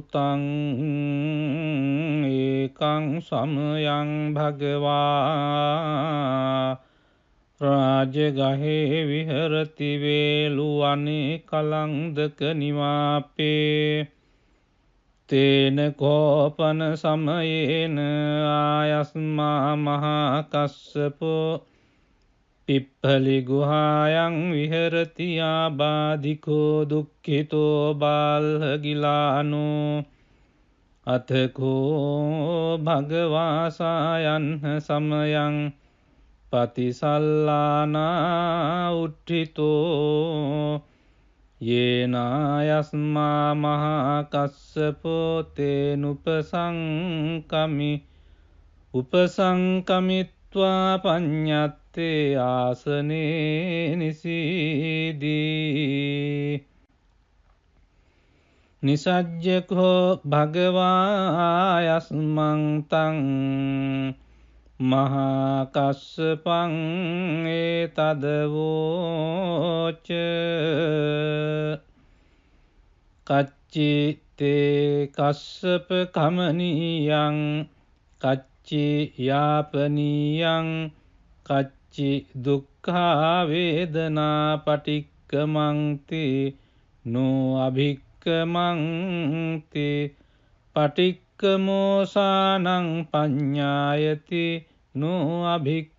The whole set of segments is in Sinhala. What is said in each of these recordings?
භූතං ඒකං සමයං භගවා රාජගහේ විහරති වේලුවනේ කලන්දක නිවාපේ තේන කෝපන සමයේන ආයස්මා මහා කස්සපෝ පිප්ඵලි ගුහායන් විහෙරති ආබාධිකෝ දුක්ඛිතෝ බාල්හගිලානෝ අතකෝ භගවාසායන් සමයං පතිසල්ලානා උට්ඨිතෝ යේනායස්මා මහා කස්සපෝ තේනුපසංකමි උපසංකමිත්වා පඤ්ඤත්තේ ආසනේ නිසීදී නිසජ්ජකෝ භගවායස්මං තං මහා කස්සපං ඒතදවෝච කච්චි තේ කස්සප කමනීයං කච්චි යාපනීයං කච්චි දුක්ඛා වේදනා පටික්කමන්ති නෝ අභික්කමන්ති පටික්කමෝසානං පඤ්ඤායති නෝ අභික්කමෝති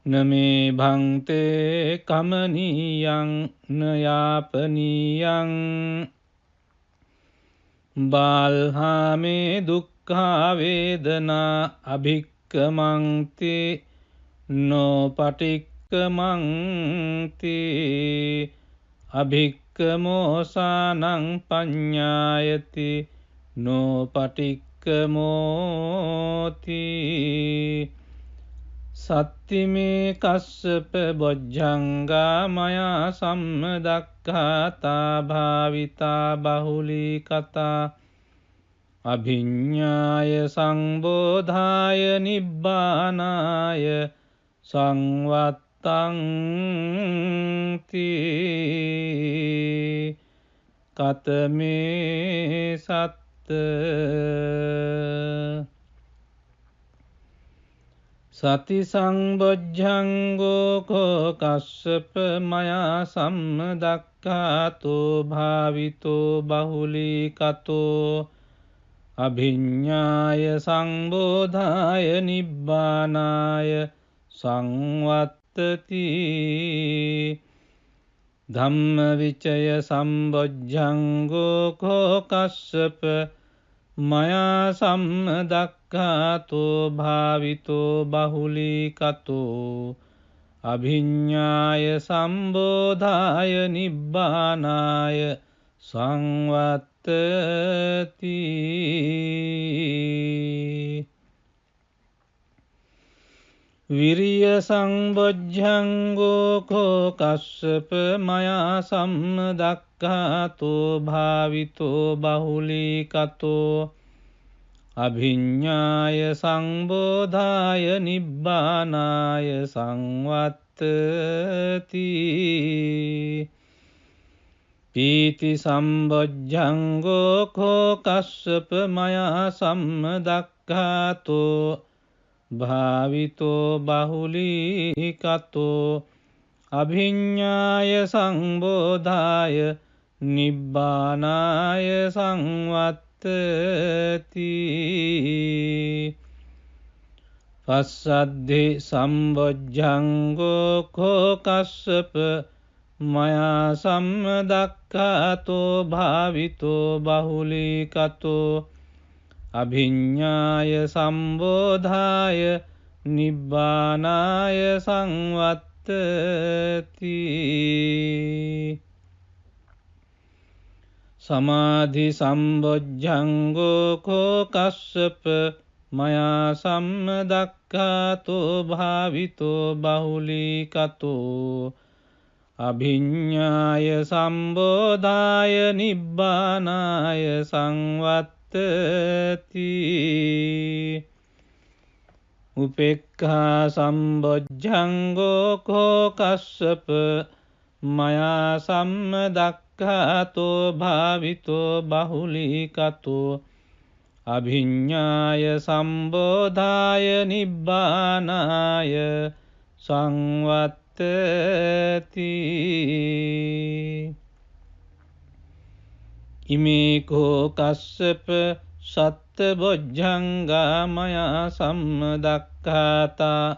නමේ භන්තේ කමනීයං නයාපනීයං බාල්හාමේ දුක්ඛා වේදනා අභික්කමන්ති නෝ පටික්කමන්ති අභික්කමෝසානං පඤ්ඤායති නෝ පටික්කමෝති සත්තිමේ කස්සප බොජ්ජංගා මයා සම්මදක්ඛාතා භාවිතා බහුලී කතා අභිඤ්ඤාය සංබෝධාය නිබ්බානාය සංවත්තං තී කතමේ සත්ත සති සංබොජ්ජංගෝ කෝ කස්සප මයා සම්මදක්ඛාතෝ භාවිතෝ බහුලී කතෝ අභිඤ්ඤාය සංබෝධාය නිබ්බානාය සංවත්තති ධම්මවිචය සම්බොජ්ජංගෝ කෝ කස්සප මයා සම්මදක්ඛාතෝ භාවිතෝ බහුලී කතෝ අභිඤ්ඤාය සම්බෝධාය නිබ්බානාය සංවත්තති විරිය සංබොජ්ජංගෝ කෝ කස්සප මයා සම්මදක්ඛාතෝ භාවිතෝ බහුලී කතෝ අභිඤ්ඤාය සංබෝධාය නිබ්බානාය සංවත්තති පීති සම්බොජ්ජංගෝ කෝ කස්සප මයා සම්මදක්ඛාතෝ භාවිතෝ බහුලී කතෝ අභිඤ්ඤාය සංබෝධාය නිබ්බානාය සංවත්තති පස්සද්ධි සම්බොජ්ජංගෝ කෝ කස්සප මයා සම්මදක්ඛාතෝ භාවිතෝ බහුලී කතෝ අභිඤ්ඤාය සම්බෝධාය නිබ්බානාය සංවත්තති සමාධි සම්බොජ්ජංගෝ කෝ කස්සප මයා සම්මදක්ඛාතෝ භාවිතෝ බහුලී කතෝ අභිඤ්ඤාය සම්බෝධාය නිබ්බානාය සංවත්තති උපේක්ඛා සම්බොජ්ජංගෝ කෝ කස්සප මයා සම්මදක්ඛාතෝ භාවිතෝ බහුලීකතෝ අභිඤ්ඤාය සම්බෝධාය නිබ්බානාය සංවත්තති ඉමේකෝ කස්සප සත්තබොජ්ජංගා මයා සම්මදක්ඛාතා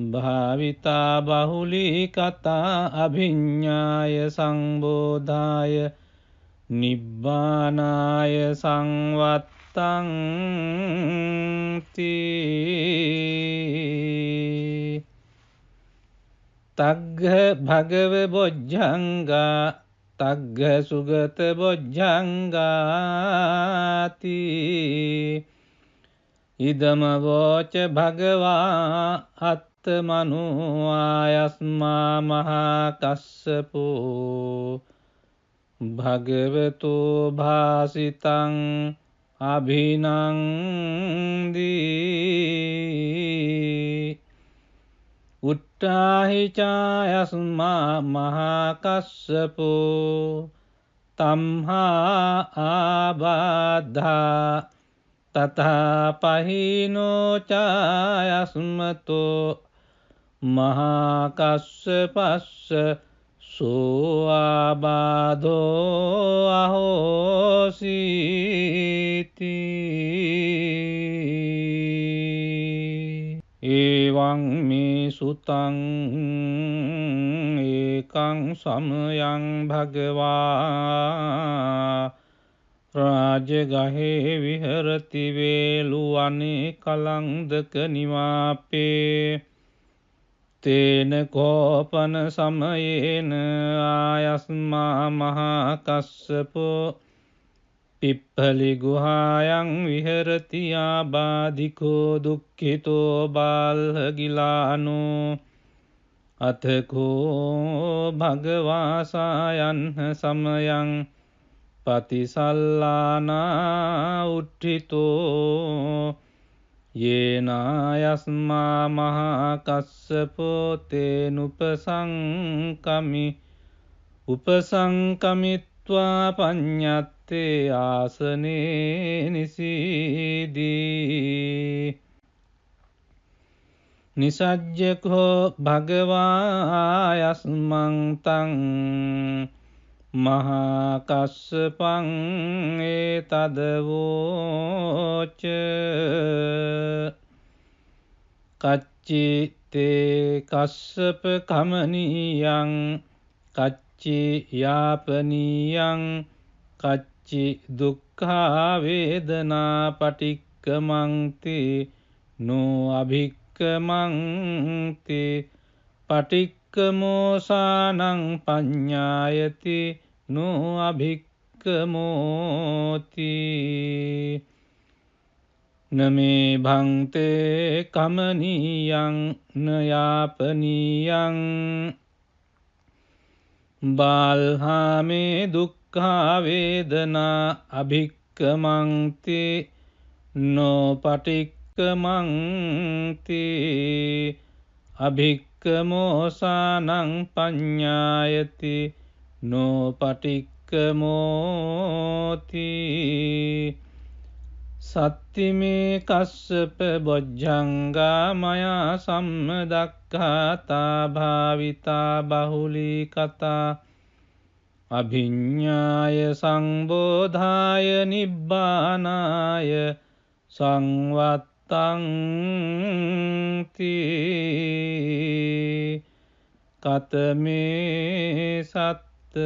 භාවිතා බහුලීකතා අභිඤ්ඤාය සංබෝධාය නිබ්බානාය සංවත්තං තග්ග භගව බොජ්ජංගා තග්ග සුගත බොජ්ජංගාති ඉදම වෝච භගවා අත්තමනු ආයස්මා මහා කස්සපෝ භගවතු භාසිතං අභිනන්දී උට්ටාහි චායස්මා මහා කස්සපෝ තම්හා ආබාධා තථා පහිනෝ චායස්මතෝ මහා කස්සපස්ස සෝ ආබාධෝ අහෝසීති එවං මේ සුතං ඒකං සමයං භගවා රාජගහේ විහරති වේලුවනේ කලංදක නිවාපේ තේන කෝපන සමයේන ආයස්මා මහා කස්සපෝ පිප්පලි ගුහායන් විහරති ආබාධිකෝ දුක්ඛිතෝ බාල්හගිලානෝ අතකෝ භගවාසායන් සමයං පතිසල්ලානා උට්ඨිතෝ යේනායස්මා මහා කස්සපෝ තේනුපසංකමි උපසංකමිත්වා පඤ්ඤත්තේ ආසනේ නිසීදී නිසජ්ජකෝ භගවායස්මං තං මහා කස්සපං ඒතදවෝච කච්චි තේ කස්සප කමනීයං කච්චි යාපනීයං කච්චි දුක්ඛා වේදනා පටික්කමන්ති නෝ අභික්කමන්ති පටික්කමෝසානං පඤ්ඤායති නෝ අභික්කමෝති නමේ භන්තේ කමනීයං නයාපනීයං බාල්හාමේ දුක්ඛා වේදනා අභික්කමන්ති නෝ පටික්කමන්ති අභික්කමෝසානං පඤ්ඤායති නෝ පටික්කමෝති සත්තිමේ කස්සප බොජ්ජංගා මයා සම්මදක්ඛාතා භාවිතා බහුලීකතා අභිඤ්ඤාය සංබෝධාය නිබ්බානාය සංවත්තං කතමේ සත්ත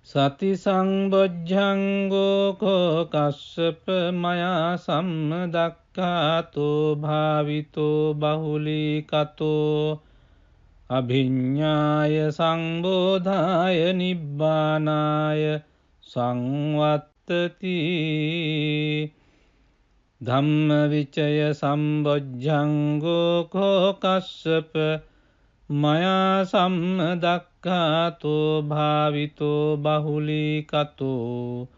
සති සංබොජ්ජංගෝ කෝ කස්සප මයා සම්මදක්ඛාතෝ භාවිතෝ බහුලීකතෝ අභිඤ්ඤාය සංබෝධාය නිබ්බානාය සංවත්තති ධම්මවිචය සම්බොජ්ජංගෝ කෝ කස්සප මයා සම්මදක්ඛාතෝ භාවිතෝ බහුලීකතෝ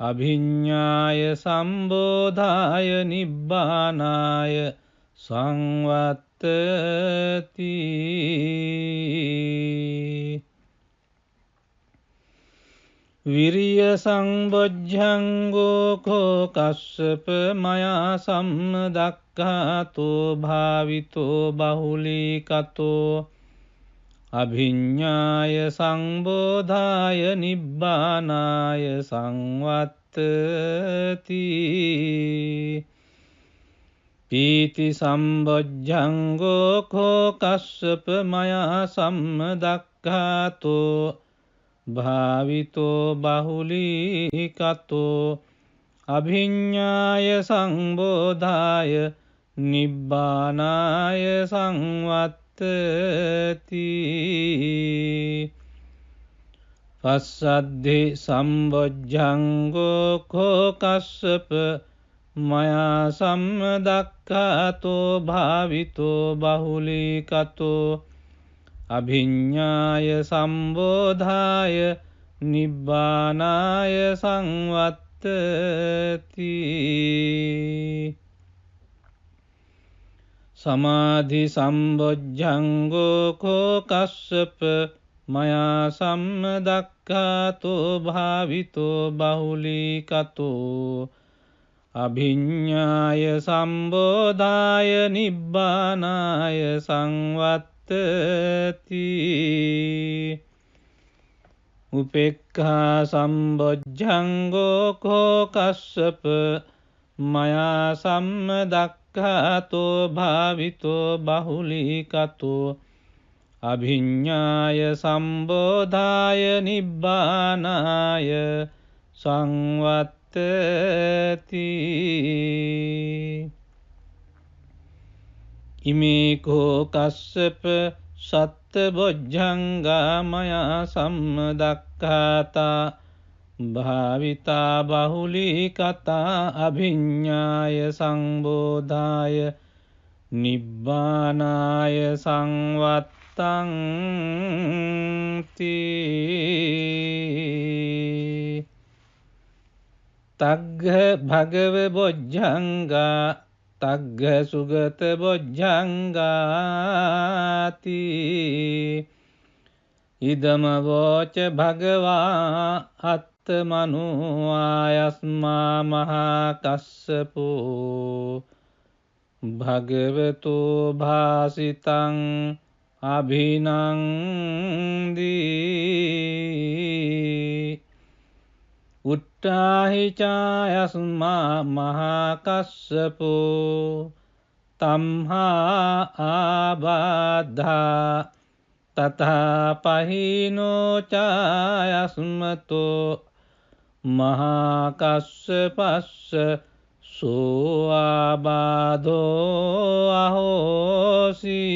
අභිඤ්ඤාය සම්බෝධාය නිබ්බානාය සංවත්තති විරිය සංබොජ්ජංගෝ කෝ කස්සප මයා සම්මදක්ඛාතෝ භාවිතෝ බහුලීකතෝ අභිඤ්ඤාය සංබෝධාය නිබ්බානාය සංවත්තති පීති සම්බොජ්ජංගෝ කෝ කස්සප මයා සම්මදක්ඛාතෝ භාවිතෝ බහුලීකතෝ අභිඤ්ඤාය සංබෝධාය නිබ්බානාය සංවත්තති පස්සද්ධි සම්බොජ්ජංගෝ කෝ කස්සප මයා සම්මදක්ඛාතෝ භාවිතෝ බහුලීකතෝ අභිඤ්ඤාය සම්බෝධාය නිබ්බානාය සංවත්තති සමාධි සම්බොජ්ජංගෝ කෝ කස්සප මයා සම්මදක්ඛාතෝ භාවිතෝ බහුලීකතෝ අභිඤ්ඤාය සම්බෝධාය නිබ්බානාය සංවත්තති උපේක්ඛා සම්බොජ්ජංගෝ කෝ කස්සප මයා සම්මදක්ඛාතෝ භාවිතෝ බහුලීකතෝ අභිඤ්ඤාය සම්බෝධාය නිබ්බානාය සංවත්තති ඉමේ කෝ කස්සප සත්බොජ්ජංගා මයා සම්මදක්ඛාතා භාවිතා බහුලීකතා අභිඤ්ඤාය සංබෝධාය නිබ්බානාය සංවත්තංති තග්ග භගව බොජ්ජංගා තග්ග සුගත බොජ්ජංගාති ඉදම වෝච භගවා අත්තමනෝ ආයස්මා මහා කස්සපෝ භගවතු භාසිතං අභිනන්දී උට්ඨාහි චායස්මා මහා කස්සපෝ තම්හා ආබාධා තථා පහිනෝ චායස්මතෝ මහා කස්සපස්ස සෝ ආබාධෝ අහෝසීති